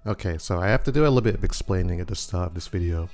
Okay, so I have to do a little bit of explaining at the start of this video.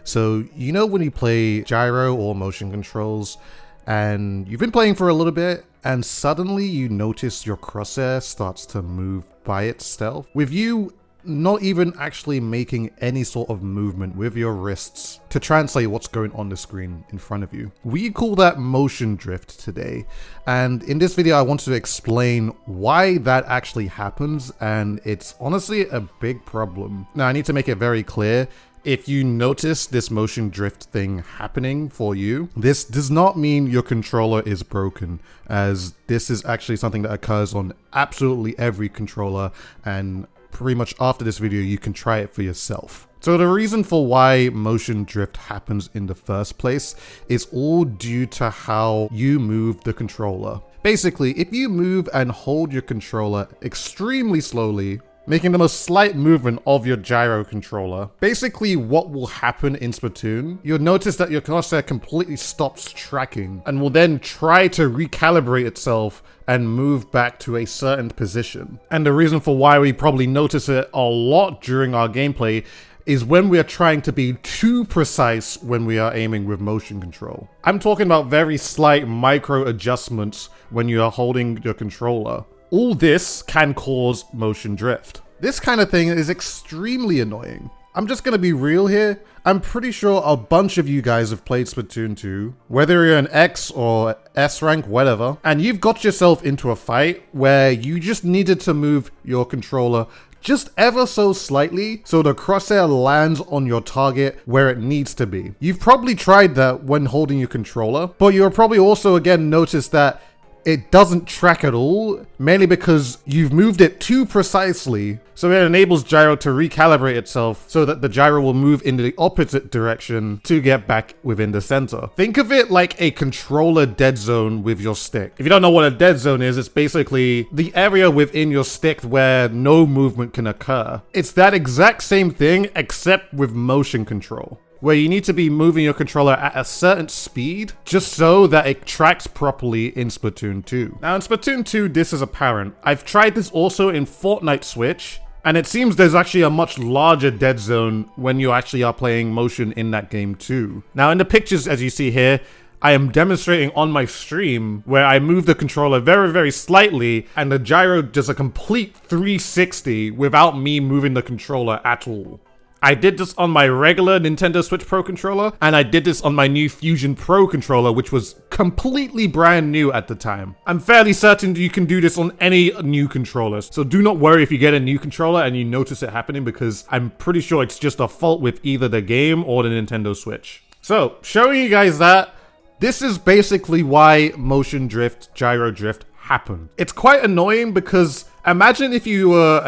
So, you know when you play gyro or motion controls, and you've been playing for a little bit, and suddenly you notice your crosshair starts to move by itself, with you not even actually making any sort of movement with your wrists to translate what's going on the screen in front of you. We call that motion drift today, and in this video I want to explain why that actually happens, and it's honestly a big problem. Now I need to make it very clear, if you notice this motion drift thing happening for you, this does not mean your controller is broken, as this is actually something that occurs on absolutely every controller, and pretty much after this video you can try it for yourself. So the reason for why motion drift happens in the first place is all due to how you move the controller. Basically, if you move and hold your controller extremely slowly, making the most slight movement of your gyro controller, basically what will happen in Splatoon, you'll notice that your crosshair completely stops tracking and will then try to recalibrate itself and move back to a certain position. And the reason for why we probably notice it a lot during our gameplay is when we are trying to be too precise when we are aiming with motion control. I'm talking about very slight micro adjustments when you are holding your controller. All this can cause motion drift. This kind of thing is extremely annoying. I'm just gonna be real here. I'm pretty sure a bunch of you guys have played Splatoon 2, whether you're an X or S rank, whatever, and you've got yourself into a fight where you just needed to move your controller just ever so slightly so the crosshair lands on your target where it needs to be. You've probably tried that when holding your controller, but you'll probably also again notice that it doesn't track at all, mainly because you've moved it too precisely, so it enables gyro to recalibrate itself so that the gyro will move in the opposite direction to get back within the center. Think of it like a controller dead zone with your stick. If you don't know what a dead zone is, it's basically the area within your stick where no movement can occur. It's that exact same thing, except with motion control, where you need to be moving your controller at a certain speed just so that it tracks properly in Splatoon 2. Now in Splatoon 2, this is apparent. I've tried this also in Fortnite Switch, and it seems there's actually a much larger dead zone when you actually are playing motion in that game too. Now in the pictures as you see here, I am demonstrating on my stream where I move the controller very slightly and the gyro does a complete 360 without me moving the controller at all. I did this on my regular Nintendo Switch Pro controller, and I did this on my new Fusion Pro controller, which was completely brand new at the time. I'm fairly certain you can do this on any new controller, so do not worry if you get a new controller and you notice it happening, because I'm pretty sure it's just a fault with either the game or the Nintendo Switch. So, showing you guys that, this is basically why motion drift, gyro drift happen. It's quite annoying because imagine if you were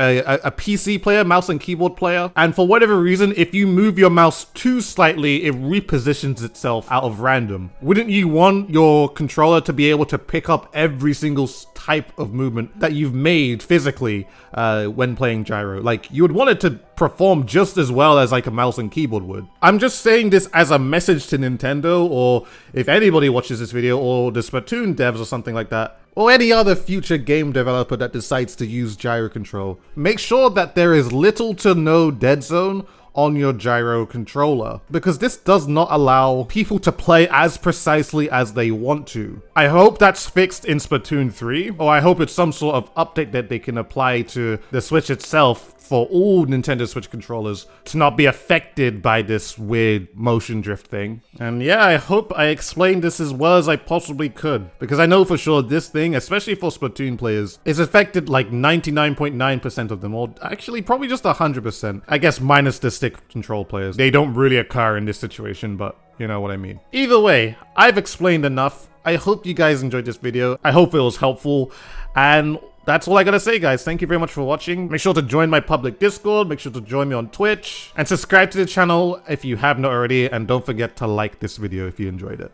a PC player, mouse and keyboard player, and for whatever reason, if you move your mouse too slightly, it repositions itself out of random. Wouldn't you want your controller to be able to pick up every single type of movement that you've made physically when playing gyro? Like, you would want it to perform just as well as like a mouse and keyboard would. I'm just saying this as a message to Nintendo, or if anybody watches this video, or the Splatoon devs or something like that, or any other future game developer that decides to use gyro control. Make sure that there is little to no dead zone on your gyro controller, because this does not allow people to play as precisely as they want to. I hope that's fixed in Splatoon 3, or I hope it's some sort of update that they can apply to the Switch itself for all Nintendo Switch controllers to not be affected by this weird motion drift thing. And yeah, I hope I explained this as well as I possibly could, because I know for sure this thing, especially for Splatoon players, is affected like 99.9% of them, or actually probably just 100%. I guess minus the stick control players. They don't really occur in this situation, but you know what I mean. Either way, I've explained enough. I hope you guys enjoyed this video. I hope it was helpful, and that's all I gotta say, guys. Thank you very much for watching. Make sure to join my public Discord, make sure to join me on Twitch, and subscribe to the channel if you have not already, and don't forget to like this video if you enjoyed it.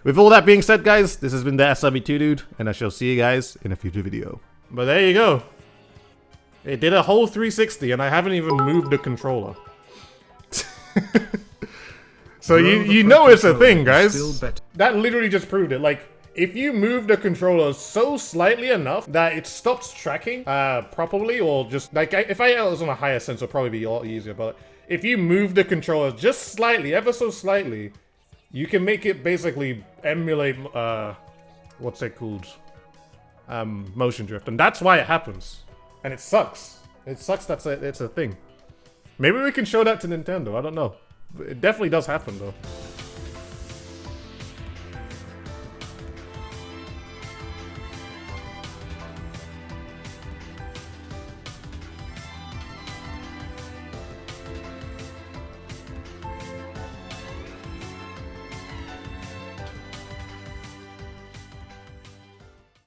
With all that being said, guys, this has been ThatSrb2DUDE, and I shall see you guys in a future video. But there you go. It did a whole 360, and I haven't even moved the controller. So you know it's a thing, guys. That literally just proved it. Like, if you move the controller so slightly enough that it stops tracking properly, or just like if I was on a higher sense, it'll probably be a lot easier. But if you move the controller just slightly, ever so slightly, you can make it basically emulate what's it called? Motion drift, and that's why it happens. And it sucks. It sucks it's a thing. Maybe we can show that to Nintendo. I don't know. It definitely does happen though.